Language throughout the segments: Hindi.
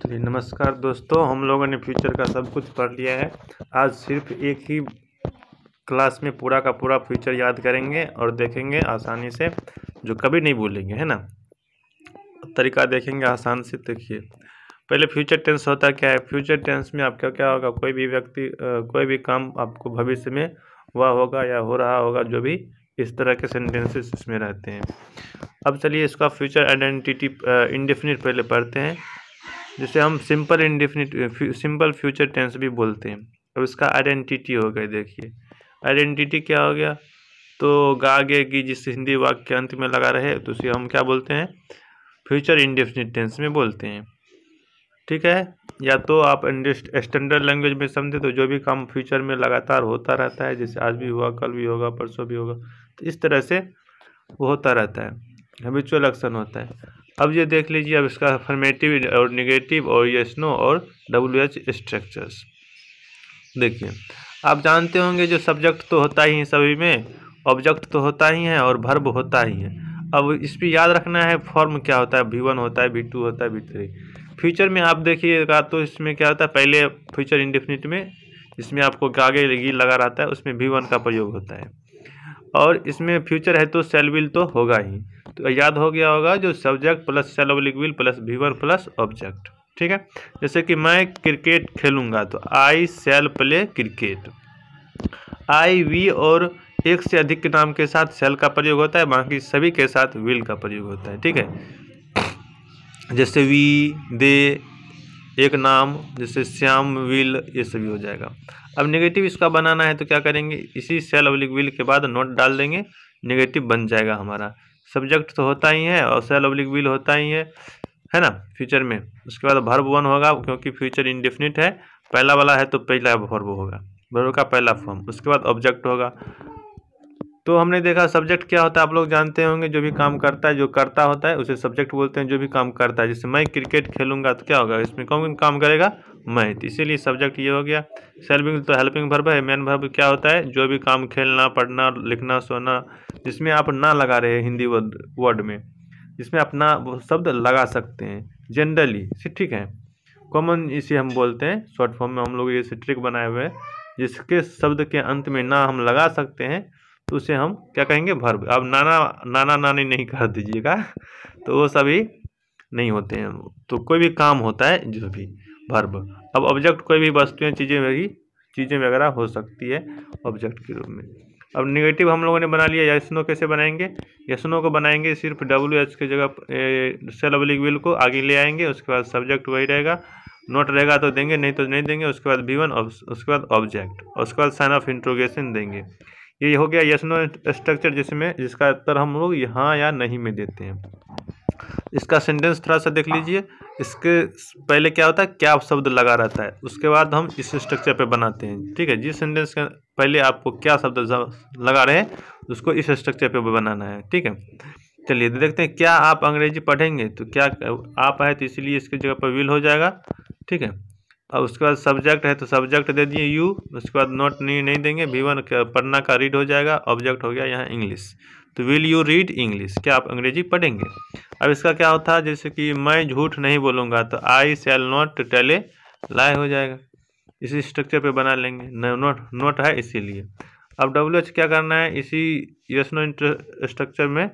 जी नमस्कार दोस्तों, हम लोगों ने फ्यूचर का सब कुछ पढ़ लिया है। आज सिर्फ एक ही क्लास में पूरा का पूरा फ्यूचर याद करेंगे और देखेंगे आसानी से, जो कभी नहीं भूलेंगे, है ना। तरीका देखेंगे आसान से। देखिए, पहले फ्यूचर टेंस होता क्या है। फ्यूचर टेंस में आपका क्या होगा, कोई भी व्यक्ति कोई भी काम आपको भविष्य में हुआ होगा या हो रहा होगा, जो भी इस तरह के सेंटेंसेस इसमें रहते हैं। अब चलिए इसका फ्यूचर आइडेंटिटी इंडेफिनिट पहले पढ़ते हैं, जिसे हम simple indefinite simple future tense भी बोलते हैं। अब इसका आइडेंटिटी हो गया। देखिए आइडेंटिटी क्या हो गया, तो गागे की जिस हिंदी वाक्य के अंत में लगा रहे तो उसे हम क्या बोलते हैं, फ्यूचर इंडेफिनिट टेंस में बोलते हैं। ठीक है, या तो आप स्टैंडर्ड लैंग्वेज में समझे तो जो भी काम फ्यूचर में लगातार होता रहता है, जैसे आज भी हुआ, कल भी होगा, परसों भी होगा, तो इस तरह से वो होता रहता है, हैबिचुअल एक्शन होता है। अब ये देख लीजिए, अब इसका अफर्मेटिव और नेगेटिव और यस नो और WH स्ट्रक्चर्स। देखिए, आप जानते होंगे जो सब्जेक्ट तो होता ही है सभी में, ऑब्जेक्ट तो होता ही है और वर्ब होता ही है। अब इस पर याद रखना है फॉर्म क्या होता है, V1 होता है, V2 होता है, V3। फ्यूचर में आप देखिएगा तो इसमें क्या होता है, पहले फ्यूचर इंडेफिनिट में इसमें आपको आगे लगा रहता है, उसमें V1 का प्रयोग होता है। और इसमें फ्यूचर है तो शैल विल तो होगा ही, तो याद हो गया होगा, जो subject plus shall oblique will plus V1 plus object. ठीक है, जैसे कि मैं क्रिकेट खेलूंगा तो I shall play cricket. I, we और एक से अधिक के नाम के साथ शैल का प्रयोग होता है, बाकी सभी के साथ विल का प्रयोग होता है। ठीक है, जैसे वी, दे, एक नाम जैसे श्याम, विल, ये सभी हो जाएगा। अब नेगेटिव इसका बनाना है तो क्या करेंगे, इसी शैल ऑब्लिक विल के बाद नोट डाल देंगे, नेगेटिव बन जाएगा हमारा। सब्जेक्ट तो होता ही है और शैल ऑब्लिक विल होता ही है ना फ्यूचर में। उसके बाद वर्ब 1 होगा, क्योंकि फ्यूचर इंडेफिनिट है, पहला वाला है तो पहला वर्ब होगा, वर्ब का पहला फॉर्म। उसके बाद ऑब्जेक्ट होगा। तो हमने देखा सब्जेक्ट क्या होता है, आप लोग जानते होंगे, जो भी काम करता है, जो करता होता है उसे सब्जेक्ट बोलते हैं, जो भी काम करता है। जैसे मैं क्रिकेट खेलूंगा तो क्या होगा, इसमें कौन काम करेगा, मैं, तो इसीलिए सब्जेक्ट ये हो गया। हेल्पिंग तो हेल्पिंग वर्ब है। मेन वर्ब क्या होता है, जो भी काम खेलना, पढ़ना, लिखना, सोना, जिसमें आप ना लगा रहे हैं हिंदी वर्ड में, जिसमें अपना शब्द लगा सकते हैं जनरली। ठीक है, कॉमन इसे हम बोलते हैं, शॉर्ट फॉर्म में हम लोग ये ट्रिक बनाए हुए हैं, जिसके शब्द के अंत में ना हम लगा सकते हैं तो उसे हम क्या कहेंगे, वर्ब। अब नाना नानी नहीं कर दीजिएगा, तो वो सभी नहीं होते हैं। तो कोई भी काम होता है जो भी वर्ब। अब ऑब्जेक्ट कोई भी वस्तुएं, चीज़ें वगैरह हो सकती है ऑब्जेक्ट के रूप में। अब नेगेटिव हम लोगों ने बना लिया, यस नो कैसे बनाएंगे, यस नो को बनाएंगे सिर्फ WH के जगह शैल ऑब्लिक विल को आगे ले आएंगे, उसके बाद सब्जेक्ट वही रहेगा, नोट रहेगा तो देंगे, नहीं तो नहीं देंगे। उसके बाद V1 और उसके बाद ऑब्जेक्ट और उसके बाद साइन ऑफ इंट्रोगेशन देंगे। ये हो गया यस नो स्ट्रक्चर, जिसका उत्तर हम लोग हाँ या नहीं में देते हैं। इसका सेंटेंस थोड़ा सा देख लीजिए। इसके पहले क्या होता है, क्या शब्द लगा रहता है, उसके बाद हम इस स्ट्रक्चर पे बनाते हैं। ठीक है, जिस सेंटेंस के पहले आपको क्या शब्द लगा रहे हैं उसको इस स्ट्रक्चर पे बनाना है। ठीक है, चलिए देखते हैं। क्या आप अंग्रेजी पढ़ेंगे, तो क्या आप है तो इसीलिए इसकी जगह पर विल हो जाएगा। ठीक है, अब उसके बाद सब्जेक्ट है तो सब्जेक्ट दे दिए यू, उसके बाद नोट नहीं देंगे, V1 पढ़ना का रीड हो जाएगा, ऑब्जेक्ट हो गया यहाँ इंग्लिश, तो विल यू रीड इंग्लिश, क्या आप अंग्रेजी पढ़ेंगे। अब इसका क्या होता है, जैसे कि मैं झूठ नहीं बोलूँगा तो I shall not tell a लाई हो जाएगा, इसी स्ट्रक्चर पे बना लेंगे, नोट है इसीलिए। अब WH क्या करना है, इसी यस नो स्ट्रक्चर में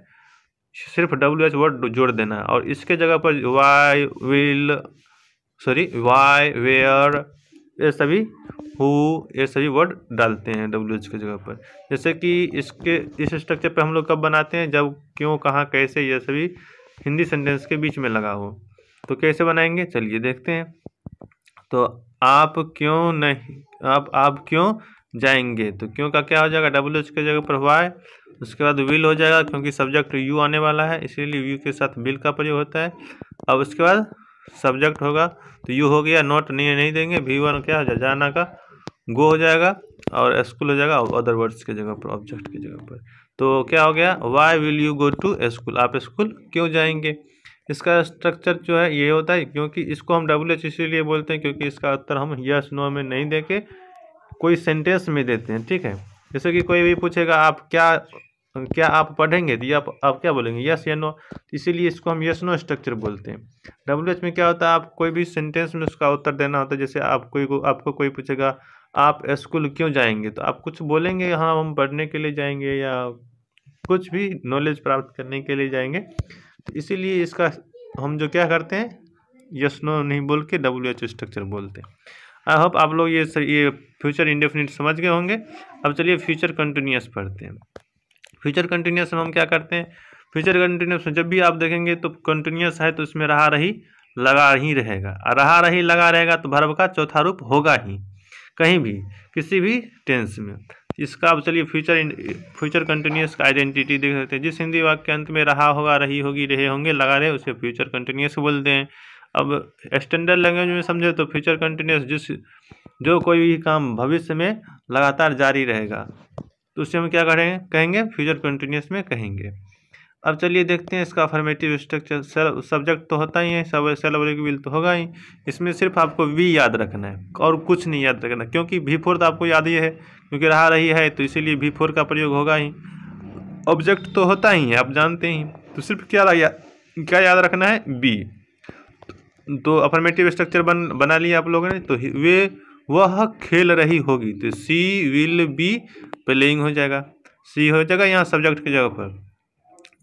सिर्फ WH वर्ड जोड़ देना है, और इसके जगह पर वाई, विल, वाई, वेयर, ये सभी, हु, ये सभी वर्ड डालते हैं WH की जगह पर। जैसे कि इस स्ट्रक्चर पे हम लोग कब बनाते हैं, जब, क्यों, कहाँ, कैसे, ये सभी हिंदी सेंटेंस के बीच में लगा हो। तो कैसे बनाएंगे, चलिए देखते हैं। तो आप क्यों नहीं, आप क्यों जाएंगे, तो क्यों का क्या हो जाएगा, WH की जगह पर वाई, उसके बाद विल हो जाएगा, क्योंकि सब्जेक्ट यू आने वाला है, इसीलिए यू के साथ विल का प्रयोग होता है। अब उसके बाद सब्जेक्ट होगा तो यू हो गया, नोट नहीं देंगे, V1 क्या हो जाएगा, जाना का गो हो जाएगा, और स्कूल हो जाएगा अदर वर्ड्स के जगह पर, ऑब्जेक्ट की जगह पर। तो क्या हो गया, why will you go to school, आप स्कूल क्यों जाएंगे। इसका स्ट्रक्चर जो है ये होता है, क्योंकि इसको हम WH इसीलिए बोलते हैं क्योंकि इसका उत्तर हम यस नो में नहीं देके कोई सेंटेंस में देते हैं। ठीक है, जैसे कि कोई भी पूछेगा आप क्या क्या आप पढ़ेंगे? तो ये आप क्या बोलेंगे, यस या नो। इसीलिए इसको हम यस नो स्ट्रक्चर बोलते हैं। WH में क्या होता है, आप कोई भी सेंटेंस में उसका उत्तर देना होता है। जैसे आपको कोई पूछेगा आप स्कूल क्यों जाएंगे, तो आप कुछ बोलेंगे, हाँ हम पढ़ने के लिए जाएंगे या कुछ भी नॉलेज प्राप्त करने के लिए जाएंगे। तो इसीलिए इसका हम जो क्या करते हैं, यस नो नहीं बोल के WH स्ट्रक्चर बोलते हैं। आई होप आप लोग ये फ्यूचर इंडेफिनिट समझ गए होंगे। अब चलिए फ्यूचर कंटिन्यूअस पढ़ते हैं। फ्यूचर कंटिन्यूअस में हम क्या करते हैं, फ्यूचर कंटिन्यूअस में जब भी आप देखेंगे तो कंटिन्यूअस है तो इसमें रहा रही लगा ही रहेगा, और रहा रही लगा रहेगा तो वर्ब का चौथा रूप होगा ही कहीं भी किसी भी टेंस में। इसका अब चलिए फ्यूचर कंटिन्यूअस का आइडेंटिटी देख सकते हैं। जिस हिंदी वाक्य के अंत में रहा होगा, रही होगी, रहे होंगे, लगा रहे, उसे फ्यूचर कंटिन्यूअस बोलते हैं। अब स्टैंडर्ड लैंग्वेज में समझे तो फ्यूचर कंटिन्यूअस जो कोई भी काम भविष्य में लगातार जारी रहेगा तो उससे हम क्या कहेंगे फ्यूचर कंटिन्यूअस में कहेंगे। अब चलिए देखते हैं इसका अफर्मेटिव स्ट्रक्चर। सब्जेक्ट तो होता ही है, सेल विल तो होगा ही। इसमें सिर्फ आपको वी याद रखना है और कुछ नहीं याद रखना, क्योंकि V4 तो आपको याद ही है, क्योंकि रहा रही है तो इसीलिए V4 का प्रयोग होगा ही। ऑब्जेक्ट तो होता ही है, आप जानते ही, तो सिर्फ क्या याद रखना है, बी। तो अफर्मेटिव स्ट्रक्चर बना लिया आप लोगों ने। तो वह खेल रही होगी, तो सी विल बी प्लेइंग हो जाएगा, सी हो जाएगा यहाँ सब्जेक्ट की जगह पर।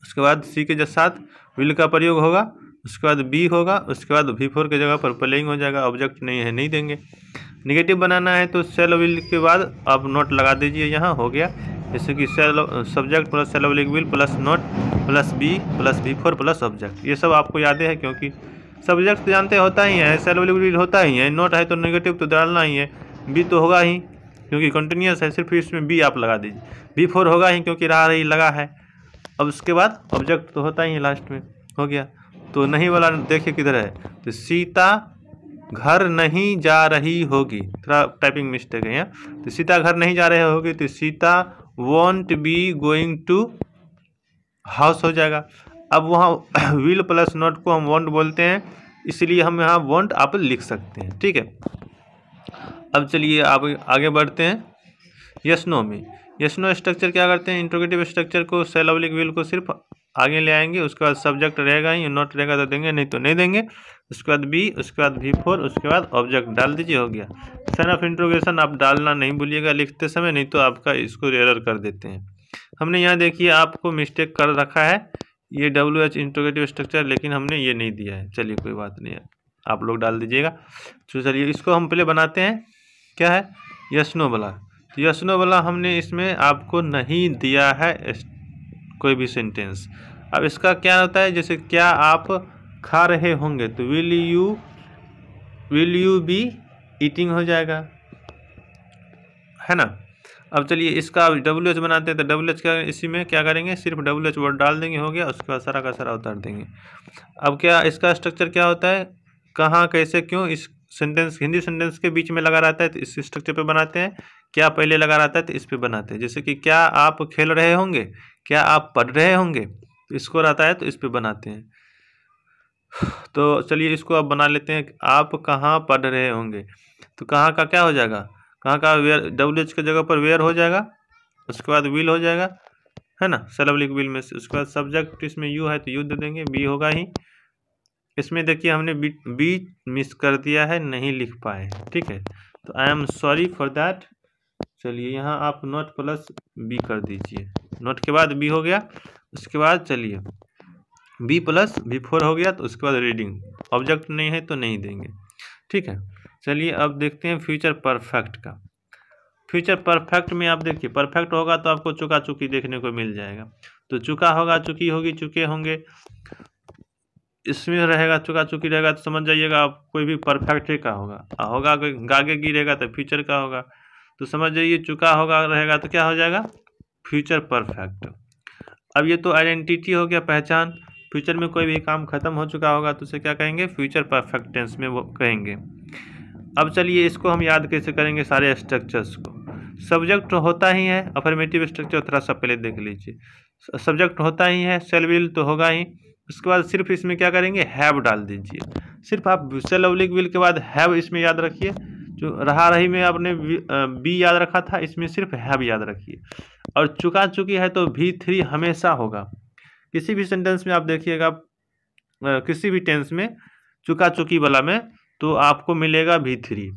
उसके बाद सी के साथ विल का प्रयोग होगा, उसके बाद बी होगा, उसके बाद V4 के जगह पर प्लेइंग हो जाएगा। ऑब्जेक्ट नहीं है, नहीं देंगे। निगेटिव बनाना है तो सेल विल के बाद आप नोट लगा दीजिए, यहाँ हो गया। जैसे कि subject plus shall will plus not plus be plus V4 plus object. ये सब आपको याद है, क्योंकि सब्जेक्ट जानते होता ही है, सेल विल होता ही है, नोट है तो नेगेटिव तो डालना ही है, बी तो होगा ही क्योंकि कंटिन्यूअस है, सिर्फ इसमें बी आप लगा दीजिए। V4 होगा ही क्योंकि रहा रही लगा है। अब उसके बाद ऑब्जेक्ट तो होता ही है लास्ट में, हो गया। तो नहीं वाला देखिए किधर है, तो सीता घर नहीं जा रही होगी, थोड़ा टाइपिंग मिस्टेक है यहाँ। तो सीता घर नहीं जा रही होगी, तो Sita won't be going to house हो जाएगा। अब वहाँ विल प्लस नॉट को हम वॉन्ट बोलते हैं, इसलिए हम यहाँ वॉन्ट आप लिख सकते हैं, ठीक है। अब चलिए आप आगे बढ़ते हैं यस नो में। यस नो स्ट्रक्चर क्या करते हैं, इंट्रोगेटिव स्ट्रक्चर को सेल विल को सिर्फ आगे ले आएंगे, उसके बाद सब्जेक्ट रहेगा ही, नॉट रहेगा तो देंगे, नहीं तो नहीं देंगे। उसके बाद बी, उसके बाद V4, उसके बाद ऑब्जेक्ट डाल दीजिए, हो गया। साइन ऑफ इंट्रोगेशन आप डालना नहीं भूलिएगा लिखते समय, नहीं तो आपका इसको एरर कर देते हैं। हमने यहाँ देखिए आपको मिस्टेक कर रखा है, ये WH इंट्रोगेटिव स्ट्रक्चर, लेकिन हमने ये नहीं दिया है। चलिए कोई बात नहीं है, आप लोग डाल दीजिएगा। तो चलिए इसको हम पहले बनाते हैं, क्या है यस नो वाला। तो यस नो वाला हमने इसमें आपको नहीं दिया है कोई भी सेंटेंस। अब इसका क्या होता है, जैसे क्या आप खा रहे होंगे, तो विल यू बी ईटिंग हो जाएगा, है ना। अब चलिए इसका WH बनाते हैं, तो WH क्या इसी में क्या करेंगे, सिर्फ WH वर्ड डाल देंगे, हो गया। उसके बाद सारा का सारा उतार देंगे। अब क्या इसका स्ट्रक्चर क्या होता है, कहाँ कैसे क्यों, इस सेंटेंस हिंदी सेंटेंस के बीच में लगा रहता है तो इस स्ट्रक्चर पे बनाते हैं। क्या पहले लगा रहता है तो इस पे बनाते हैं। जैसे कि क्या आप खेल रहे होंगे, क्या आप पढ़ रहे होंगे, तो इसको रहता है तो इस पे बनाते हैं। तो चलिए इसको अब बना लेते हैं, आप कहाँ पढ़ रहे होंगे, तो कहाँ का क्या हो जाएगा, कहाँ का वेयर, WH की जगह पर वेयर हो जाएगा, उसके बाद विल हो जाएगा, है ना, सेल विल में से। उसके बाद सब्जेक्ट इसमें यू है तो यू दे देंगे, बी होगा ही। इसमें देखिए हमने बी मिस कर दिया है, नहीं लिख पाए, ठीक है, तो I am sorry for that. चलिए यहाँ आप नोट प्लस बी कर दीजिए, नोट के बाद बी हो गया। उसके बाद चलिए बी प्लस V4 हो गया, तो उसके बाद रीडिंग, ऑब्जेक्ट नहीं है तो नहीं देंगे, ठीक है। चलिए अब देखते हैं फ्यूचर परफेक्ट का। फ्यूचर परफेक्ट में आप देखिए परफेक्ट होगा तो आपको चुका चुकी देखने को मिल जाएगा, तो चुका होगा, चुकी होगी, चुके होंगे, इसमें रहेगा चुका चुकी रहेगा, तो समझ जाइएगा आप कोई भी परफेक्ट ही का होगा कोई गागे की रहेगा तो फ्यूचर का होगा, तो समझ जाइए चुका होगा रहेगा तो क्या हो जाएगा, फ्यूचर परफेक्ट। अब ये तो आइडेंटिटी हो गया, पहचान। फ्यूचर में कोई भी काम खत्म हो चुका होगा तो उसे क्या कहेंगे, फ्यूचर परफेक्ट टेंस में वो कहेंगे। अब चलिए इसको हम याद कैसे करेंगे सारे स्ट्रक्चर्स को। सब्जेक्ट होता ही है, अफर्मेटिव स्ट्रक्चर थोड़ा सा पहले देख लीजिए। सब्जेक्ट होता ही है, सेल विल तो होगा ही। उसके बाद सिर्फ इसमें क्या करेंगे, हैव डाल दीजिए। सिर्फ आप सेल विल के बाद हैव इसमें याद रखिए। जो रहा रही में आपने बी याद रखा था, इसमें सिर्फ हैव याद रखिए। और चुका चुकी है तो V3 हमेशा होगा। किसी भी सेंटेंस में आप देखिएगा, किसी भी टेंस में चुका चुकी वाला में तो आपको मिलेगा V3।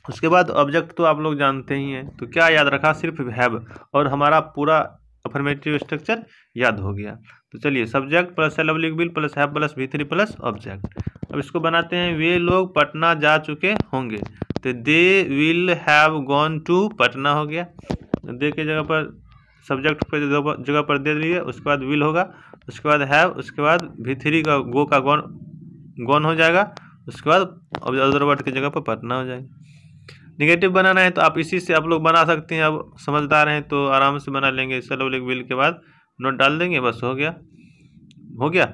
उसके बाद ऑब्जेक्ट तो आप लोग जानते ही हैं, तो क्या याद रखा, सिर्फ हैव, और हमारा पूरा अफर्मेटिव स्ट्रक्चर याद हो गया। तो चलिए, subject plus L oblique will plus have plus V3 plus object. अब इसको बनाते हैं, वे लोग पटना जा चुके होंगे, तो they will have gone to Patna हो गया। दे के जगह पर सब्जेक्ट पे जगह पर दे दिए, उसके बाद विल होगा, उसके बाद हैव, उसके बाद V3 का गो का गॉन हो जाएगा, उसके बाद अदर वर्ड की जगह पर पटना हो जाएगा। निगेटिव बनाना है तो आप इसी से आप लोग बना सकते हैं। अब समझदार हैं तो आराम से बना लेंगे, सेल ऑब्लिक विल के बाद नोट डाल देंगे, बस हो गया, हो गया।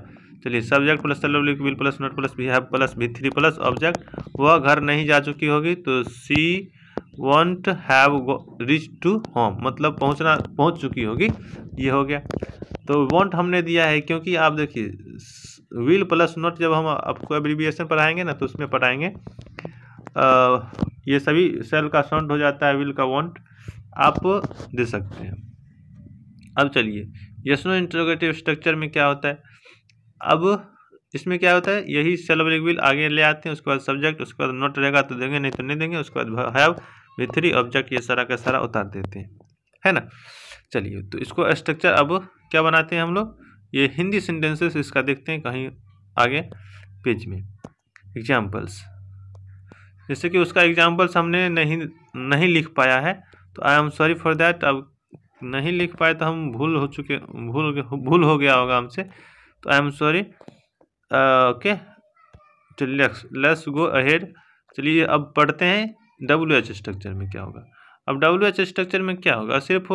चलिए, subject plus shall oblique will plus not plus have plus V3 plus object. वह घर नहीं जा चुकी होगी तो she won't have reach to home, मतलब पहुंच चुकी होगी, ये हो गया। तो वॉन्ट हमने दिया है क्योंकि आप देखिए, विल प्लस नोट जब हम आपको एब्रीविएशन पढ़ाएंगे ना तो उसमें पढ़ाएंगे, ये सभी सेल का साउंड हो जाता है, विल का वॉन्ट आप दे सकते हैं। अब चलिए, यस नो इंटरोगेटिव स्ट्रक्चर में क्या होता है, अब इसमें क्या होता है, यही सेल ऑब्लिक विल आगे ले आते हैं, उसके बाद सब्जेक्ट, उसके बाद नोट रहेगा तो देंगे, नहीं तो नहीं देंगे, उसके बाद हैव V3 ऑब्जेक्ट, ये सारा का सारा उतार देते हैं, है ना। चलिए, तो इसको स्ट्रक्चर अब क्या बनाते हैं हम लोग, ये हिंदी सेंटेंसेस इसका देखते हैं कहीं आगे पेज में। एग्जाम्पल्स, जैसे कि उसका एग्जाम्पल्स हमने नहीं लिख पाया है, तो I am sorry for that. अब नहीं लिख पाए तो हम भूल हो गया होगा हमसे, तो आई एम सॉरी। ओके, चलिए लेट्स गो अहेड। चलिए, अब पढ़ते हैं WH स्ट्रक्चर में क्या होगा। अब WH स्ट्रक्चर में क्या होगा, सिर्फ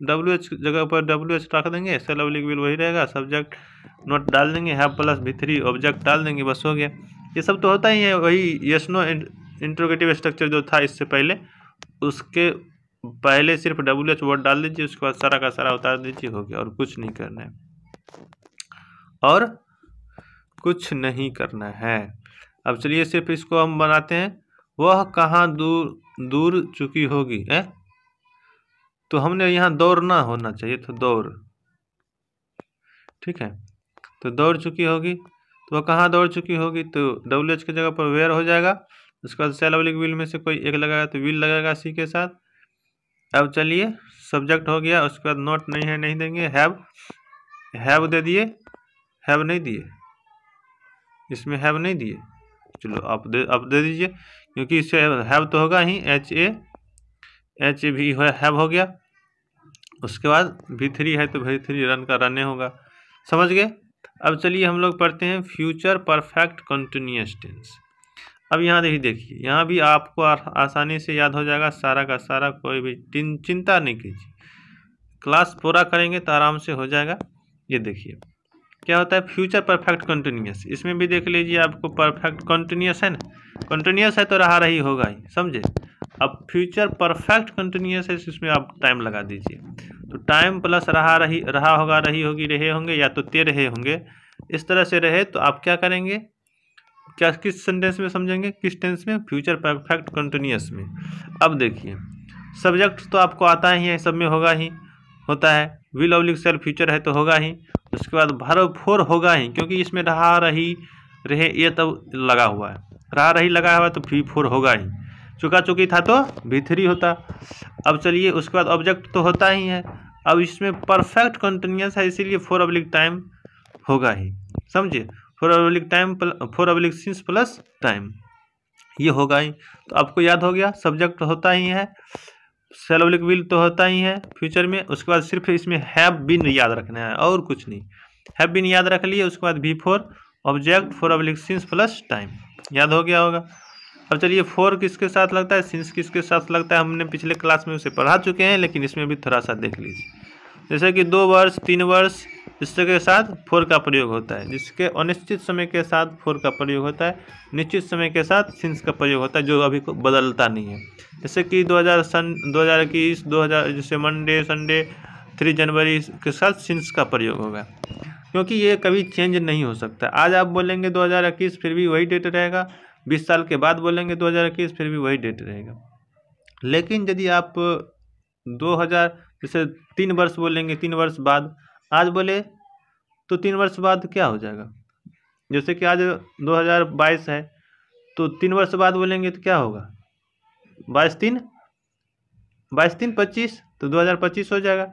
WH जगह पर WH रख देंगे, सेल ऑब्लिक विल वही रहेगा, सब्जेक्ट नोट डाल देंगे, हैव प्लस V3 ऑब्जेक्ट डाल देंगे, बस हो गया। ये सब तो होता ही है, वही यस नो इंट्रोगेटिव स्ट्रक्चर जो था इससे पहले, उसके पहले सिर्फ WH वर्ड डाल दीजिए, उसके बाद सारा का सारा उतार दीजिए, हो गया, और कुछ नहीं करना है, और कुछ नहीं करना है। अब चलिए, सिर्फ इसको हम बनाते हैं, वह कहाँ दूर चुकी होगी है, तो हमने यहाँ दौड़ना होना चाहिए, तो दौड़, ठीक है, तो दौड़ चुकी होगी, तो वह कहाँ दौड़ चुकी होगी, तो WH की जगह पर वेयर हो जाएगा, उसके बाद सेल ऑब्लिक विल में से कोई एक लगाएगा तो विल लगेगा सी के साथ। अब चलिए, सब्जेक्ट हो गया, उसके बाद नोट नहीं है, नहीं देंगे, हैव दे दिए, हैव नहीं दिए, इसमें हैव नहीं दिए, चलो आप दे दीजिए, क्योंकि इससे हैव तो होगा ही, एच ए भी हैव हो गया, उसके बाद V3 है तो V3 रन का रने होगा, समझ गए। अब चलिए, हम लोग पढ़ते हैं फ्यूचर परफेक्ट कंटिन्यूअस टेंस। अब यहाँ देखिए, यहाँ भी आपको आसानी से याद हो जाएगा सारा का सारा, कोई भी चिंता नहीं कीजिए, क्लास पूरा करेंगे तो आराम से हो जाएगा। ये देखिए क्या होता है, फ्यूचर परफेक्ट कंटिन्यूअस, इसमें भी देख लीजिए, आपको परफेक्ट कंटिन्यूअस है ना, कंटिन्यूअस है तो रहा रही होगा ही, समझे। अब फ्यूचर परफेक्ट कंटिन्यूअस है, इसमें आप टाइम लगा दीजिए, तो टाइम प्लस रहा होगा, रही होगी, रहे होंगे, या तो ते रहे होंगे, इस तरह से रहे, तो आप क्या करेंगे, क्या किस सेंटेंस में समझेंगे, किस टेंस में, फ्यूचर परफेक्ट कंटिन्यूअस में। अब देखिए, सब्जेक्ट तो आपको आता ही है, सब में होता है, विल ऑब्लिक सेल फ्यूचर है तो होगा ही, उसके बाद वर्ब फोर होगा ही, क्योंकि इसमें रहा रही रहे ये तब लगा हुआ है, रहा रही लगा हुआ है तो V4 होगा ही, चुका चुकी था तो V3 होता। अब चलिए, उसके बाद ऑब्जेक्ट तो होता ही है, अब इसमें परफेक्ट कंटिन्यूअस है, इसीलिए 4 ऑब्लिक टाइम होगा ही, समझिए, 4 ऑब्लिक सिंस प्लस टाइम, ये होगा ही। तो आपको याद हो गया, सब्जेक्ट होता ही है, सेल ऑब्लिक विल तो होता ही है फ्यूचर में, उसके बाद सिर्फ इसमें हैव बीन याद रखना है और कुछ नहीं, हैव बीन याद रख लिए, उसके बाद V4 object 4 oblique since plus time, याद हो गया होगा। अब चलिए, 4 किसके साथ लगता है, सिंस किसके साथ लगता है, हमने पिछले क्लास में उसे पढ़ा चुके हैं, लेकिन इसमें भी थोड़ा सा देख लीजिए, जैसे कि 2 वर्ष 3 वर्ष इसके साथ 4 का प्रयोग होता है, जिसके अनिश्चित समय के साथ 4 का प्रयोग होता है, निश्चित समय के साथ सिंस का प्रयोग होता है, जो अभी को बदलता नहीं है, जैसे कि 2021 जैसे मंडे संडे 3 जनवरी के साथ सिंस का प्रयोग होगा, क्योंकि ये कभी चेंज नहीं हो सकता। आज आप बोलेंगे 2021 फिर भी वही डेट रहेगा, 20 साल के बाद बोलेंगे 2021 फिर भी वही डेट रहेगा। लेकिन यदि आप 2000 जैसे 3 वर्ष बोलेंगे 3 वर्ष बाद, आज बोले तो 3 वर्ष बाद क्या हो जाएगा, जैसे कि आज 2022 है तो 3 वर्ष बाद बोलेंगे तो क्या होगा, 22 3 25, तो 2025 हो जाएगा।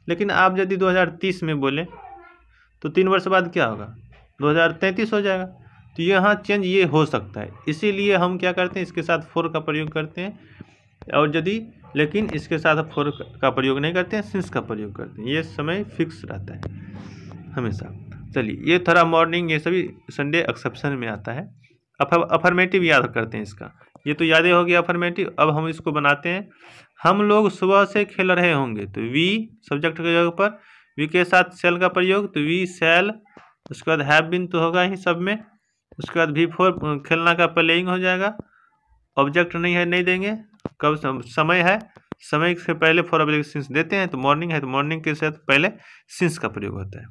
लेकिन आप यदि 2030 में बोलें तो 3 वर्ष बाद क्या होगा, 2033 हो जाएगा। तो यहाँ चेंज ये हो सकता है, इसीलिए हम क्या करते हैं, इसके साथ फोर का प्रयोग करते हैं, और यदि लेकिन इसके साथ फोर का प्रयोग नहीं करते हैं, सिंस का प्रयोग करते हैं। ये समय फिक्स रहता है हमेशा। चलिए ये थोड़ा मॉर्निंग, ये सभी संडे एक्सेप्शन में आता है। अफर्मेटिव याद करते हैं इसका, ये तो यादें हो गया अफर्मेटिव। अब हम इसको बनाते हैं। हम लोग सुबह से खेल रहे होंगे, तो वी सब्जेक्ट के जगह पर वी के साथ सेल का प्रयोग, तो वी सेल, उसके बाद हैव बीन तो होगा ही सब में, उसके बाद V4 खेलना का प्लेइंग हो जाएगा। ऑब्जेक्ट नहीं है, नहीं देंगे। कब समय है, समय से पहले फॉर अब्लिक सिंस देते हैं, तो मॉर्निंग है तो मॉर्निंग के साथ पहले सिंस का प्रयोग होता है।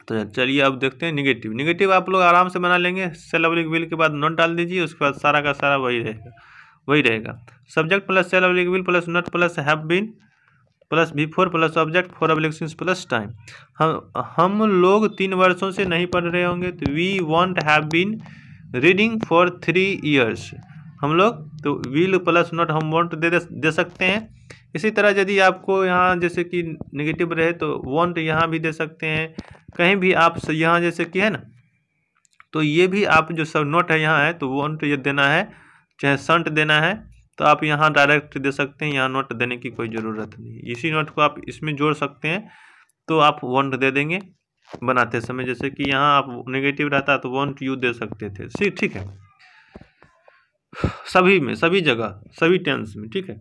तो चलिए अब देखते हैं निगेटिव। निगेटिव आप लोग आराम से बना लेंगे, सेल अब्लिक विल के बाद नॉट डाल दीजिए, उसके बाद सारा का सारा वही रहेगा। Subject plus shall oblique will plus not plus have been plus V4 plus object for oblique since plus time. हम लोग 3 वर्षों से नहीं पढ़ रहे होंगे, तो we won't have been reading for 3 years। हम लोग तो विल प्लस नॉट हम वॉन्ट दे सकते हैं। इसी तरह यदि आपको यहाँ जैसे कि नेगेटिव रहे तो वॉन्ट यहाँ भी दे सकते हैं। कहीं भी आप यहाँ जैसे कि है ना, तो ये भी आप जो सब नोट है यहाँ है, तो वॉन्ट ये देना है, चाहे संट देना है, तो आप यहाँ डायरेक्ट दे सकते हैं, यहाँ नोट देने की कोई ज़रूरत नहीं। इसी नोट को आप इसमें जोड़ सकते हैं, तो आप वॉन्ट दे देंगे बनाते समय। जैसे कि यहाँ आप नेगेटिव रहता तो वॉन्ट यू दे सकते थे, ठीक है, सभी में, सभी जगह, सभी टेंस में, ठीक है,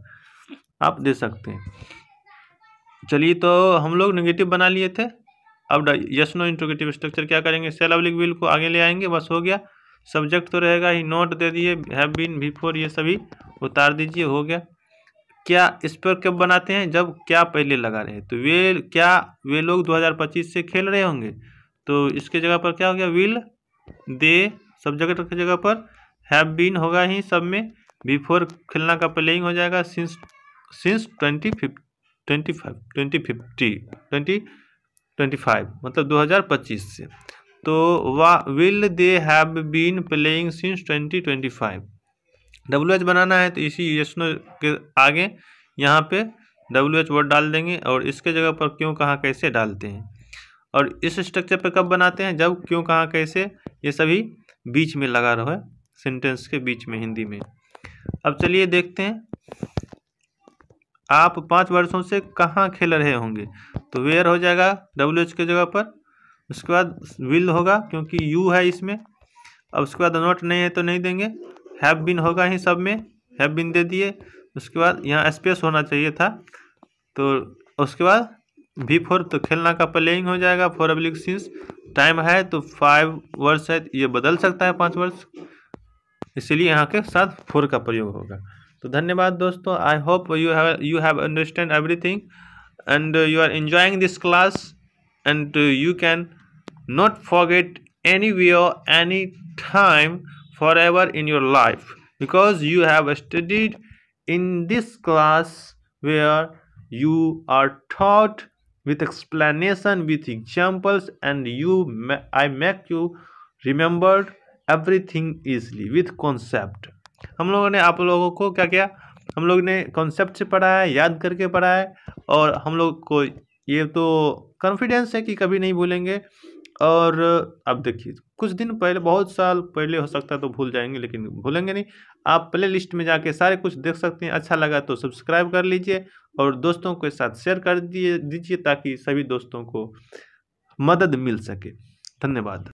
आप दे सकते हैं। चलिए तो हम लोग नेगेटिव बना लिए थे। अब यस नो इंट्रोगेटिव स्ट्रक्चर क्या करेंगे, सेल अब्लिक विल को आगे ले आएंगे, बस हो गया। सब्जेक्ट तो रहेगा ही, नोट दे दिए, हैव बीन V4 ये सभी उतार दीजिए, हो गया। क्या इस पर कब बनाते हैं, जब क्या पहले लगा रहे हैं, तो वे लोग 2025 से खेल रहे होंगे, तो इसके जगह पर क्या हो गया, विल दे सब्जेक्ट की जगह पर हैव बीन होगा ही सब में, V4 खेलना का प्लेइंग हो जाएगा, सिंस 2025 मतलब 2025 से, तो will they have been playing since 2025। WH बनाना है तो इसी यस नो के आगे यहाँ पे WH वर्ड डाल देंगे, और इसके जगह पर क्यों कहाँ कैसे डालते हैं। और इस स्ट्रक्चर पे कब बनाते हैं, जब क्यों कहाँ कैसे ये सभी बीच में लगा रहा है, सेंटेंस के बीच में, हिंदी में। अब चलिए देखते हैं, आप 5 वर्षों से कहाँ खेल रहे होंगे, तो वेयर हो जाएगा WH के जगह पर, उसके बाद विल होगा क्योंकि यू है इसमें। अब उसके बाद नोट नहीं है तो नहीं देंगे, हैव बीन होगा ही सब में, हैव बीन दे दिए। उसके बाद यहाँ स्पेस होना चाहिए था, तो उसके बाद V4 तो खेलना का प्लेइंग हो जाएगा, फॉर अब्लिक सिंस टाइम है तो 5 वर्ष है, ये बदल सकता है 5 वर्ष, इसलिए यहाँ के साथ 4 का प्रयोग होगा। तो धन्यवाद दोस्तों, I hope you have understand everything and you are enjoying this class and you can not forget anywhere, any time, forever in your life, because you have studied in this class where you are taught with explanation, with examples, and I make you remember everything easily with concept। हम लोगों ने आप लोगों को क्या किया, हम लोग ने कॉन्सेप्ट से पढ़ा है, याद करके पढ़ा है, और हम लोग को ये तो कॉन्फिडेंस है कि कभी नहीं भूलेंगे। और अब देखिए, कुछ दिन पहले, बहुत साल पहले हो सकता है तो भूल जाएंगे, लेकिन भूलेंगे नहीं। आप प्ले लिस्ट में जाके सारे कुछ देख सकते हैं। अच्छा लगा तो सब्सक्राइब कर लीजिए और दोस्तों के साथ शेयर कर दीजिए, ताकि सभी दोस्तों को मदद मिल सके। धन्यवाद।